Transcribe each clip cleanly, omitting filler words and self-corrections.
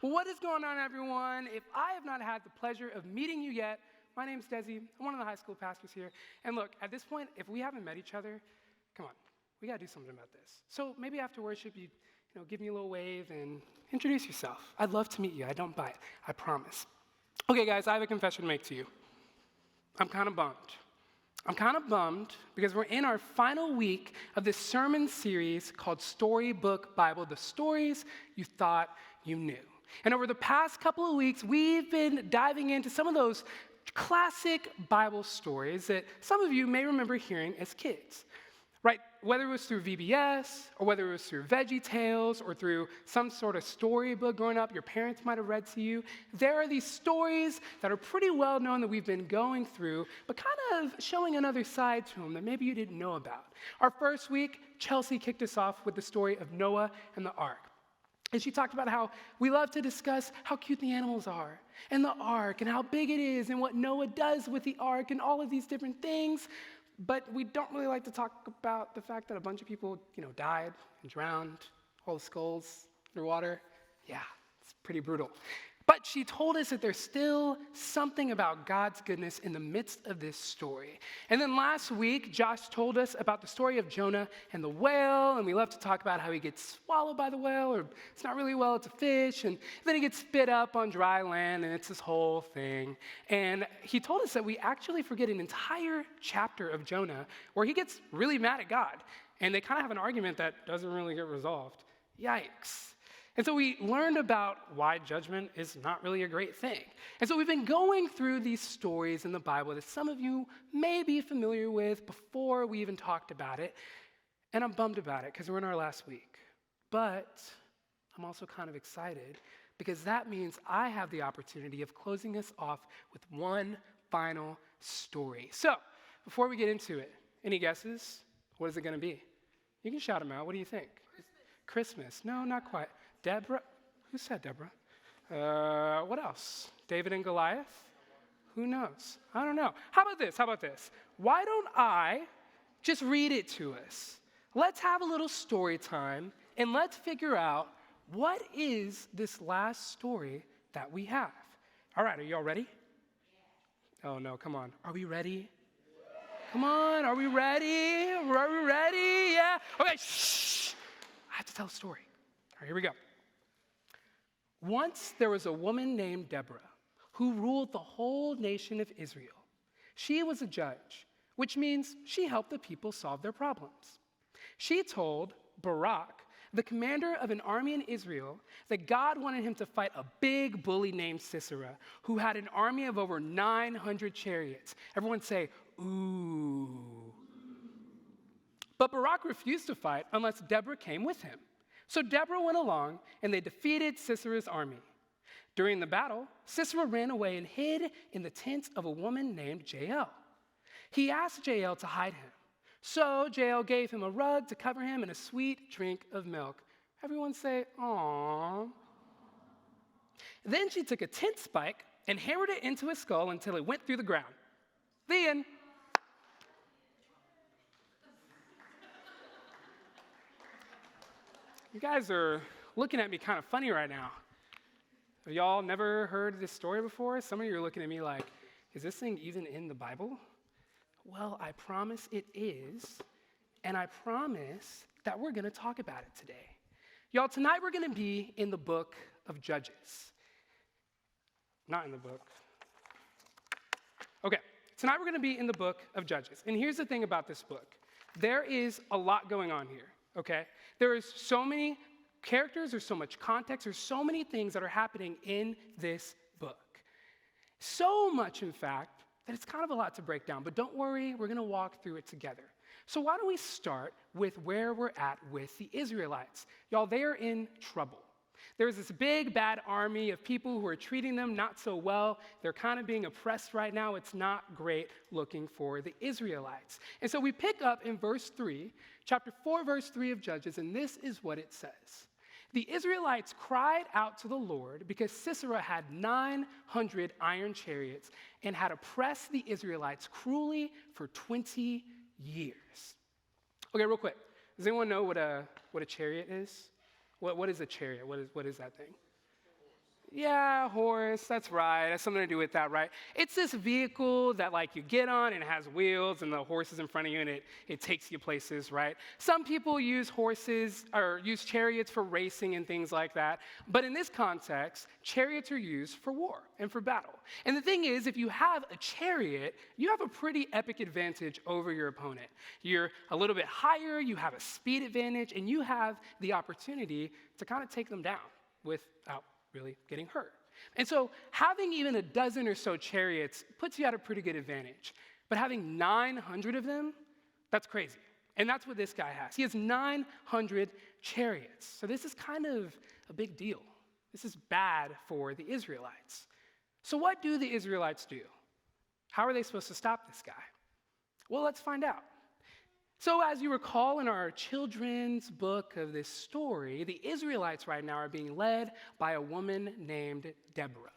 What is going on, everyone? If I have not had the pleasure of meeting you yet, my name's Desi. I'm one of the high school pastors here. And look, at this point, if we haven't met each other, come on, we got to do something about this. So maybe after worship, you give me a little wave and introduce yourself. I'd love to meet you. I don't bite. I promise. Okay, guys, I have a confession to make to you. I'm kind of bummed because we're in our final week of this sermon series called Storybook Bible, the stories you thought you knew. And over the past couple of weeks, we've been diving into some of those classic Bible stories that some of you may remember hearing as kids, right? Whether it was through VBS, or whether it was through Veggie Tales, or through some sort of storybook growing up your parents might have read to you, there are these stories that are pretty well known that we've been going through, but kind of showing another side to them that maybe you didn't know about. Our first week, Chelsea kicked us off with the story of Noah and the ark. And she talked about how we love to discuss how cute the animals are, and the ark, and how big it is, and what Noah does with the ark, and all of these different things. But we don't really like to talk about the fact that a bunch of people, died and drowned, all the skulls underwater. Yeah, it's pretty brutal. But she told us that there's still something about God's goodness in the midst of this story. And then last week, Josh told us about the story of Jonah and the whale, and we love to talk about how he gets swallowed by the whale, or it's not really a whale, it's a fish, and then he gets spit up on dry land, and it's this whole thing. And he told us that we actually forget an entire chapter of Jonah where he gets really mad at God, and they kind of have an argument that doesn't really get resolved. Yikes. And so we learned about why judgment is not really a great thing. And so we've been going through these stories in the Bible that some of you may be familiar with before we even talked about it. And I'm bummed about it because we're in our last week. But I'm also kind of excited because that means I have the opportunity of closing us off with one final story. So before we get into it, any guesses? What is it going to be? You can shout them out. What do you think? Christmas. No, not quite. Deborah? Who said Deborah? What else? David and Goliath? Who knows? I don't know. How about this? Why don't I just read it to us? Let's have a little story time, and let's figure out what is this last story that we have. All right, are you all ready? Oh, no, come on. Are we ready? Come on, are we ready? Are we ready? Yeah? Okay, shh. I have to tell a story. All right, here we go. Once there was a woman named Deborah who ruled the whole nation of Israel. She was a judge, which means she helped the people solve their problems. She told Barak, the commander of an army in Israel, that God wanted him to fight a big bully named Sisera, who had an army of over 900 chariots. Everyone say, ooh. But Barak refused to fight unless Deborah came with him. So Deborah went along, and they defeated Sisera's army. During the battle, Sisera ran away and hid in the tent of a woman named Jael. He asked Jael to hide him. So Jael gave him a rug to cover him and a sweet drink of milk. Everyone say, aww. Then she took a tent spike and hammered it into his skull until it went through the ground. The end. You guys are looking at me kind of funny right now. Have y'all never heard this story before? Some of you are looking at me like, is this thing even in the Bible? Well, I promise it is, and I promise that we're going to talk about it today. Y'all, tonight we're going to be in the book of Judges. Not in the book. Okay, tonight we're going to be in the book of Judges. And here's the thing about this book. There is a lot going on here. Okay? There is so many characters, there's so much context, there's so many things that are happening in this book. So much, in fact, that it's kind of a lot to break down. But don't worry, we're going to walk through it together. So why don't we start with where we're at with the Israelites? Y'all, they are in trouble. There's this big, bad army of people who are treating them not so well. They're kind of being oppressed right now. It's not great looking for the Israelites. And so we pick up in verse 3, chapter 4, verse 3 of Judges, and this is what it says. The Israelites cried out to the Lord because Sisera had 900 iron chariots and had oppressed the Israelites cruelly for 20 years. Okay, real quick. Does anyone know what a chariot is? What is a chariot? What is that thing? Yeah, horse, that's right. That's something to do with that, right? It's this vehicle that like you get on and it has wheels and the horse is in front of you and it takes you places, right? Some people use horses or use chariots for racing and things like that. But in this context, chariots are used for war and for battle. And the thing is, if you have a chariot, you have a pretty epic advantage over your opponent. You're a little bit higher, you have a speed advantage, and you have the opportunity to kind of take them down without really getting hurt. And so having even a dozen or so chariots puts you at a pretty good advantage. But having 900 of them, that's crazy. And that's what this guy has. He has 900 chariots. So this is kind of a big deal. This is bad for the Israelites. So what do the Israelites do? How are they supposed to stop this guy? Well, let's find out. So as you recall in our children's book of this story, the Israelites right now are being led by a woman named Deborah.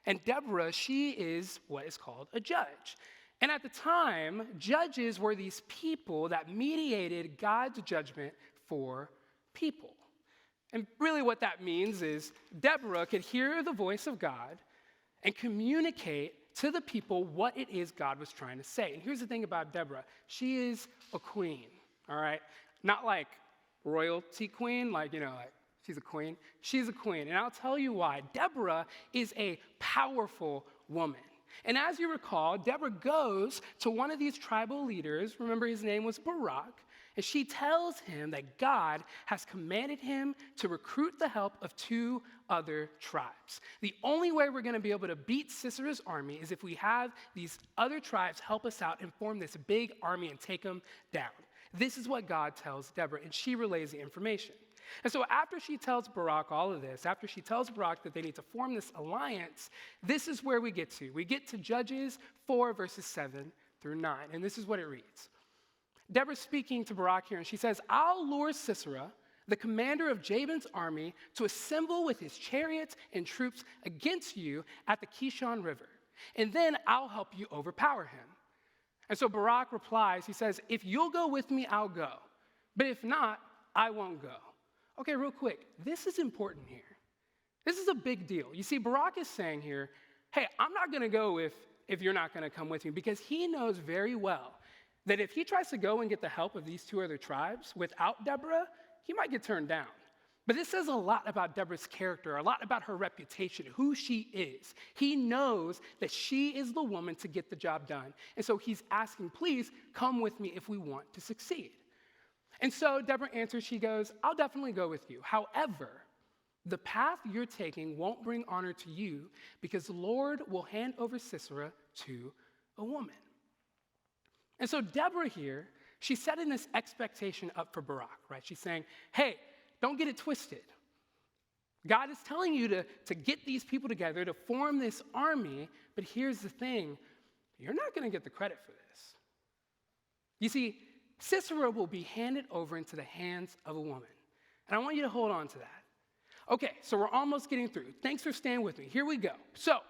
And Deborah, she is what is called a judge. And at the time, judges were these people that mediated God's judgment for people. And really what that means is Deborah could hear the voice of God and communicate to the people what it is God was trying to say. And here's the thing about Deborah. She is a queen, all right? Not like royalty queen, like she's a queen. She's a queen, and I'll tell you why. Deborah is a powerful woman. And as you recall, Deborah goes to one of these tribal leaders. Remember, his name was Barak. And she tells him that God has commanded him to recruit the help of 2 other tribes. The only way we're going to be able to beat Sisera's army is if we have these other tribes help us out and form this big army and take them down. This is what God tells Deborah, and she relays the information. And so after she tells Barak all of this, after she tells Barak that they need to form this alliance, this is where we get to. We get to Judges 4, verses 7 through 9, and this is what it reads. Deborah's speaking to Barak here, and she says, I'll lure Sisera, the commander of Jabin's army, to assemble with his chariots and troops against you at the Kishon River, and then I'll help you overpower him. And so Barak replies, he says, if you'll go with me, I'll go. But if not, I won't go. Okay, real quick, this is important here. This is a big deal. You see, Barak is saying here, hey, I'm not going to go if you're not going to come with me, because he knows very well that if he tries to go and get the help of these 2 other tribes without Deborah, he might get turned down. But this says a lot about Deborah's character, a lot about her reputation, who she is. He knows that she is the woman to get the job done. And so he's asking, please come with me if we want to succeed. And so Deborah answers, she goes, I'll definitely go with you. However, the path you're taking won't bring honor to you because the Lord will hand over Sisera to a woman. And so Deborah here, she's setting this expectation up for Barak, right? She's saying, hey, don't get it twisted. God is telling you to get these people together to form this army, but here's the thing, you're not going to get the credit for this. You see, Sisera will be handed over into the hands of a woman. And I want you to hold on to that. Okay, so we're almost getting through. Thanks for staying with me. Here we go. So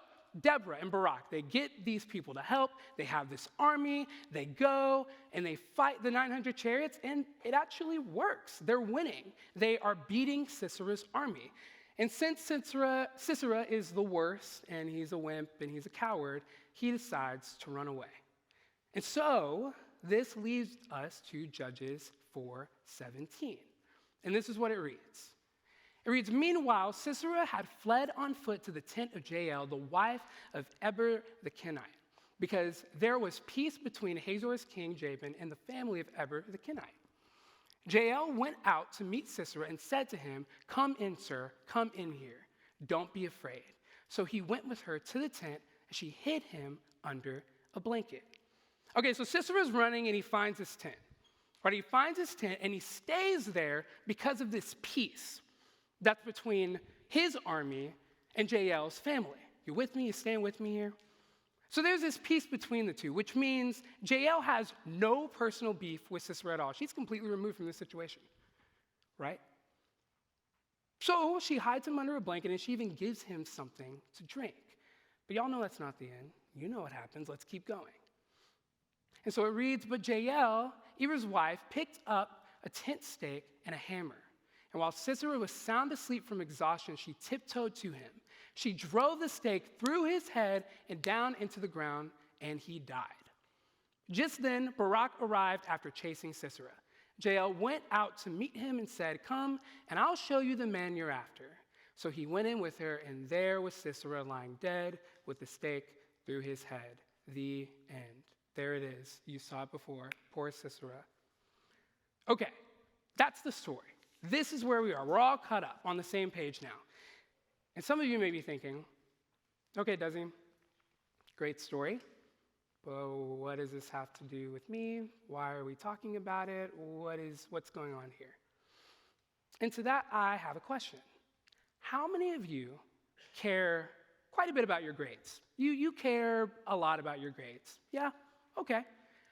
Deborah and Barak, they get these people to help. They have this army. They go and they fight the 900 chariots, and it actually works. They're winning. They are beating Sisera's army. And since Sisera is the worst, and he's a wimp, and he's a coward, he decides to run away. And so this leads us to Judges 4:17. And this is what it reads. It reads, meanwhile, Sisera had fled on foot to the tent of Jael, the wife of Eber the Kenite, because there was peace between Hazor's king Jabin and the family of Eber the Kenite. Jael went out to meet Sisera and said to him, come in, sir, come in here. Don't be afraid. So he went with her to the tent, and she hid him under a blanket. Okay, so Sisera's running, and he finds his tent. Right, he finds his tent, and he stays there because of this peace that's between his army and Jael's family. You with me? You staying with me here? So there's this peace between the two, which means Jael has no personal beef with Sisera at all. She's completely removed from this situation, right? So she hides him under a blanket, and she even gives him something to drink. But y'all know that's not the end. You know what happens. Let's keep going. And so it reads, but Jael, Eber's wife, picked up a tent stake and a hammer. And while Sisera was sound asleep from exhaustion, she tiptoed to him. She drove the stake through his head and down into the ground, and he died. Just then, Barak arrived after chasing Sisera. Jael went out to meet him and said, "Come, and I'll show you the man you're after." So he went in with her, and there was Sisera lying dead with the stake through his head. The end. There it is. You saw it before. Poor Sisera. Okay, that's the story. This is where we are. We're all caught up on the same page now. And some of you may be thinking, okay, Desi, great story. But what does this have to do with me? Why are we talking about it? What's going on here? And to that, I have a question. How many of you care quite a bit about your grades? You care a lot about your grades. Yeah? Okay.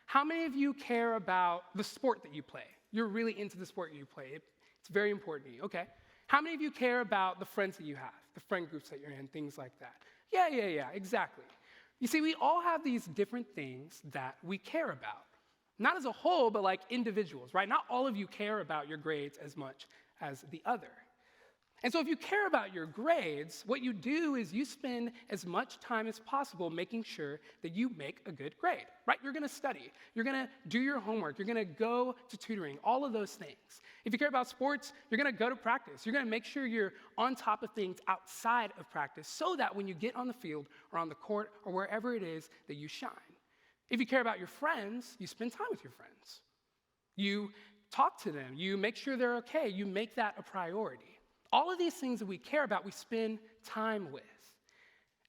How many of you care about the sport that you play? You're really into the sport you play. It's very important to you. Okay. How many of you care about the friends that you have, the friend groups that you're in, things like that? Yeah, exactly. You see, we all have these different things that we care about. Not as a whole, but like individuals, right? Not all of you care about your grades as much as the other. And so if you care about your grades, what you do is you spend as much time as possible making sure that you make a good grade, right? You're going to study. You're going to do your homework. You're going to go to tutoring, all of those things. If you care about sports, you're going to go to practice. You're going to make sure you're on top of things outside of practice so that when you get on the field or on the court or wherever it is that you shine. If you care about your friends, you spend time with your friends. You talk to them. You make sure they're okay. You make that a priority. All of these things that we care about, we spend time with.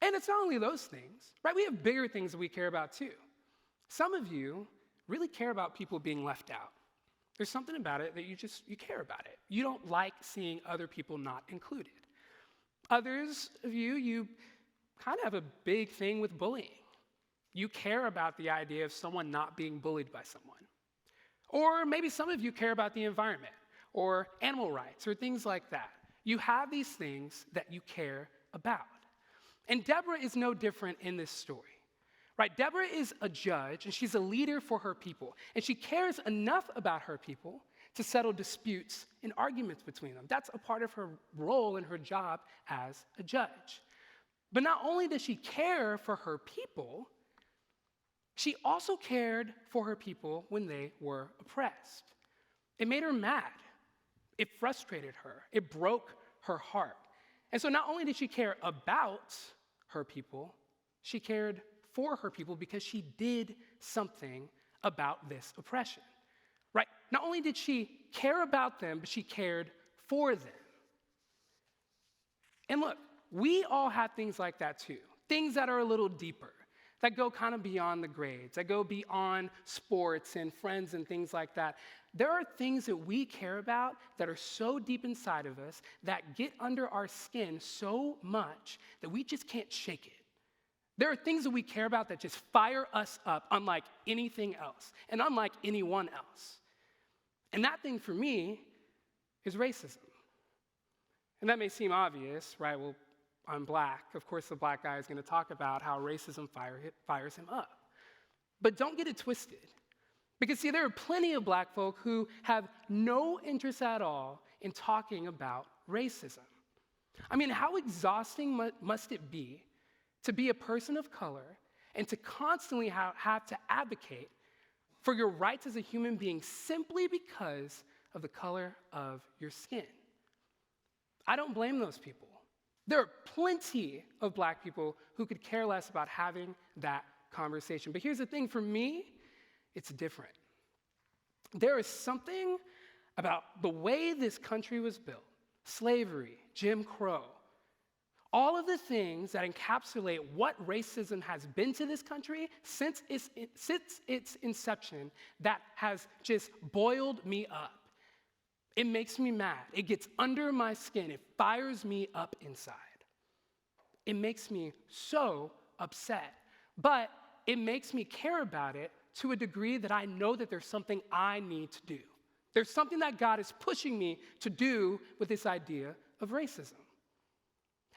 And it's not only those things, right? We have bigger things that we care about too. Some of you really care about people being left out. There's something about it that you care about it. You don't like seeing other people not included. Others of you kind of have a big thing with bullying. You care about the idea of someone not being bullied by someone. Or maybe some of you care about the environment or animal rights or things like that. You have these things that you care about. And Deborah is no different in this story, right? Deborah is a judge, and she's a leader for her people. And she cares enough about her people to settle disputes and arguments between them. That's a part of her role and her job as a judge. But not only does she care for her people, she also cared for her people when they were oppressed. It made her mad. It frustrated her. It broke her heart. And so not only did she care about her people, she cared for her people because she did something about this oppression, right? Not only did she care about them, but she cared for them. And look, we all have things like that too, things that are a little deeper, that go kind of beyond the grades, that go beyond sports and friends and things like that. There are things that we care about that are so deep inside of us that get under our skin so much that we just can't shake it. There are things that we care about that just fire us up unlike anything else and unlike anyone else. And that thing for me is racism. And that may seem obvious, right? Well, I'm black. Of course, the black guy is going to talk about how racism fires him up. But don't get it twisted. Because, see, there are plenty of black folk who have no interest at all in talking about racism. I mean, how exhausting must it be to be a person of color and to constantly have to advocate for your rights as a human being simply because of the color of your skin? I don't blame those people. There are plenty of black people who could care less about having that conversation. But here's the thing, for me, it's different. There is something about the way this country was built, slavery, Jim Crow, all of the things that encapsulate what racism has been to this country since its inception, that has just boiled me up. It makes me mad. It gets under my skin. It fires me up inside. It makes me so upset. But it makes me care about it to a degree that I know that there's something I need to do. There's something that God is pushing me to do with this idea of racism.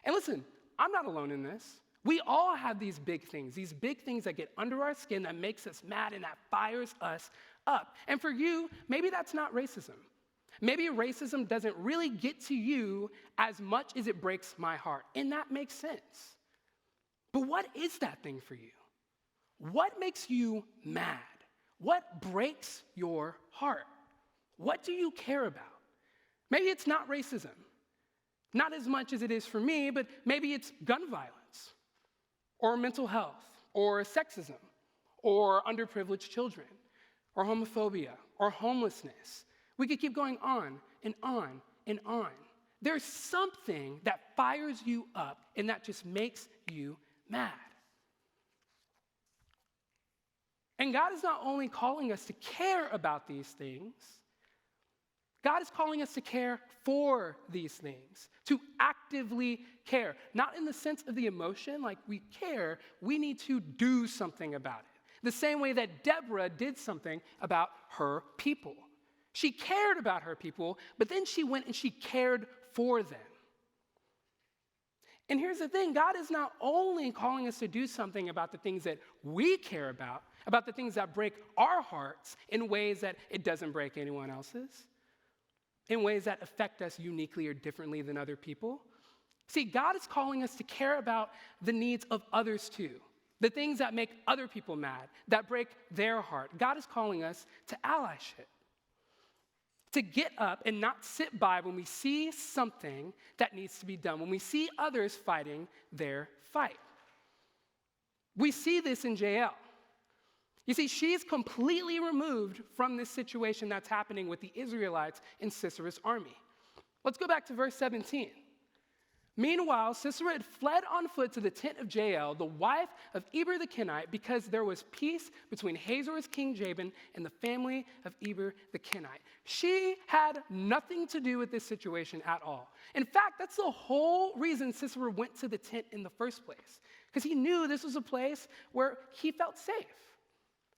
And listen, I'm not alone in this. We all have these big things that get under our skin that makes us mad and that fires us up. And for you, maybe that's not racism. Maybe racism doesn't really get to you as much as it breaks my heart, and that makes sense. But what is that thing for you? What makes you mad? What breaks your heart? What do you care about? Maybe it's not racism, not as much as it is for me, but maybe it's gun violence, or mental health, or sexism, or underprivileged children, or homophobia, or homelessness. We could keep going on and on and on. There's something that fires you up and that just makes you mad. And God is not only calling us to care about these things, God is calling us to care for these things, to actively care. Not in the sense of the emotion, like we care, we need to do something about it. The same way that Deborah did something about her people. She cared about her people, but then she went and she cared for them. And here's the thing, God is not only calling us to do something about the things that we care about the things that break our hearts in ways that it doesn't break anyone else's, in ways that affect us uniquely or differently than other people. See, God is calling us to care about the needs of others too, the things that make other people mad, that break their heart. God is calling us to allyship, to get up and not sit by when we see something that needs to be done, when we see others fighting their fight. We see this in Jael. You see, she's completely removed from this situation that's happening with the Israelites in Sisera's army. Let's go back to verse 17. Meanwhile, Sisera had fled on foot to the tent of Jael, the wife of Eber the Kenite, because there was peace between Hazor's king Jabin and the family of Eber the Kenite. She had nothing to do with this situation at all. In fact, that's the whole reason Sisera went to the tent in the first place, because he knew this was a place where he felt safe.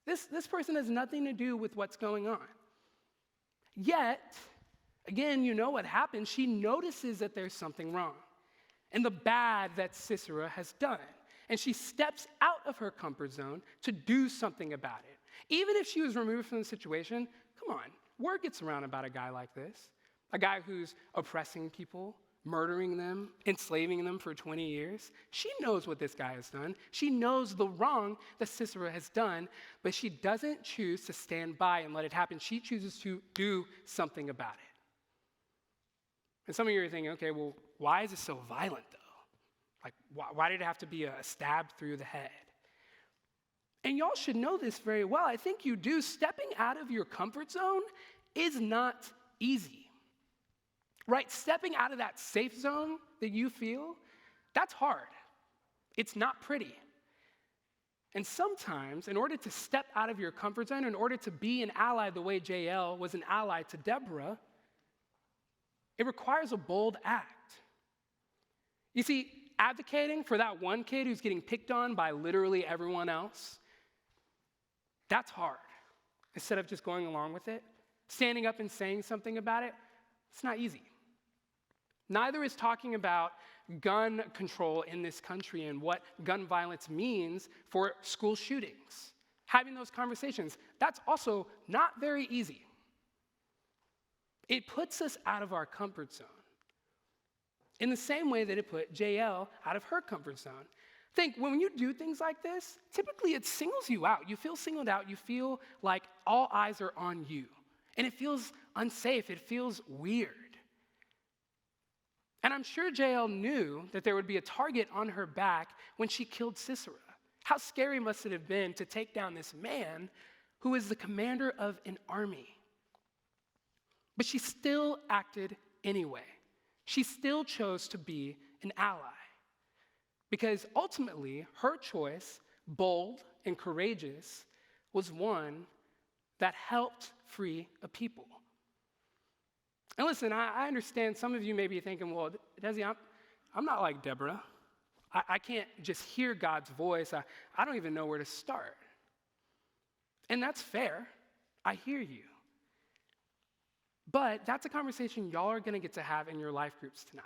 This person has nothing to do with what's going on. Yet, again, you know what happens. She notices that there's something wrong and the bad that Sisera has done. And she steps out of her comfort zone to do something about it. Even if she was removed from the situation, come on, word gets around about a guy like this, a guy who's oppressing people, murdering them, enslaving them for 20 years. She knows what this guy has done. She knows the wrong that Sisera has done, but she doesn't choose to stand by and let it happen. She chooses to do something about it. And some of you are thinking, okay, well, why is it so violent, though? Like, why did it have to be a stab through the head? And y'all should know this very well. I think you do. Stepping out of your comfort zone is not easy. Right? Stepping out of that safe zone that you feel, that's hard. It's not pretty. And sometimes, in order to step out of your comfort zone, in order to be an ally the way Jael was an ally to Deborah, it requires a bold act. You see, advocating for that one kid who's getting picked on by literally everyone else, that's hard. Instead of just going along with it, standing up and saying something about it, it's not easy. Neither is talking about gun control in this country and what gun violence means for school shootings. Having those conversations, that's also not very easy. It puts us out of our comfort zone in the same way that it put Jael out of her comfort zone. Think, when you do things like this, typically it singles you out. You feel singled out. You feel like all eyes are on you. And it feels unsafe. It feels weird. And I'm sure Jael knew that there would be a target on her back when she killed Sisera. How scary must it have been to take down this man who is the commander of an army? But she still acted anyway. She still chose to be an ally. Because ultimately, her choice, bold and courageous, was one that helped free a people. And listen, I understand some of you may be thinking, well, Desi, I'm not like Deborah. I can't just hear God's voice. I don't even know where to start. And that's fair. I hear you. But that's a conversation y'all are going to get to have in your life groups tonight.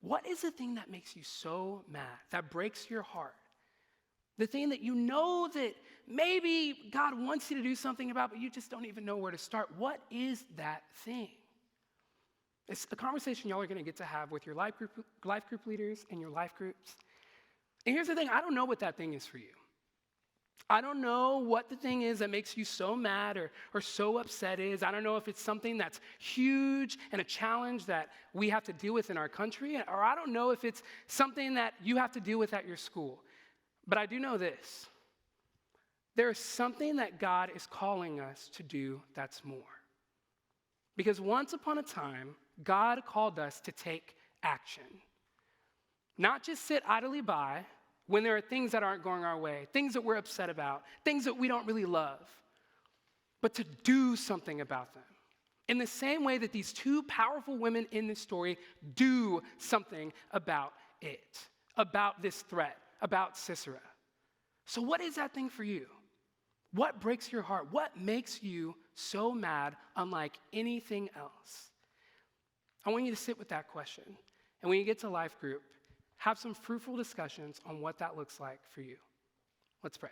What is the thing that makes you so mad, that breaks your heart? The thing that you know that maybe God wants you to do something about, but you just don't even know where to start. What is that thing? It's a conversation y'all are going to get to have with your life group leaders and your life groups. And here's the thing, I don't know what that thing is for you. I don't know what the thing is that makes you so mad or so upset is. I don't know if it's something that's huge and a challenge that we have to deal with in our country, or I don't know if it's something that you have to deal with at your school. But I do know this. There is something that God is calling us to do that's more. Because once upon a time, God called us to take action. Not just sit idly by when there are things that aren't going our way, things that we're upset about, things that we don't really love, but to do something about them. In the same way that these two powerful women in this story do something about it, about this threat, about Sisera. So what is that thing for you? What breaks your heart? What makes you so mad unlike anything else? I want you to sit with that question. And when you get to life group, have some fruitful discussions on what that looks like for you. Let's pray.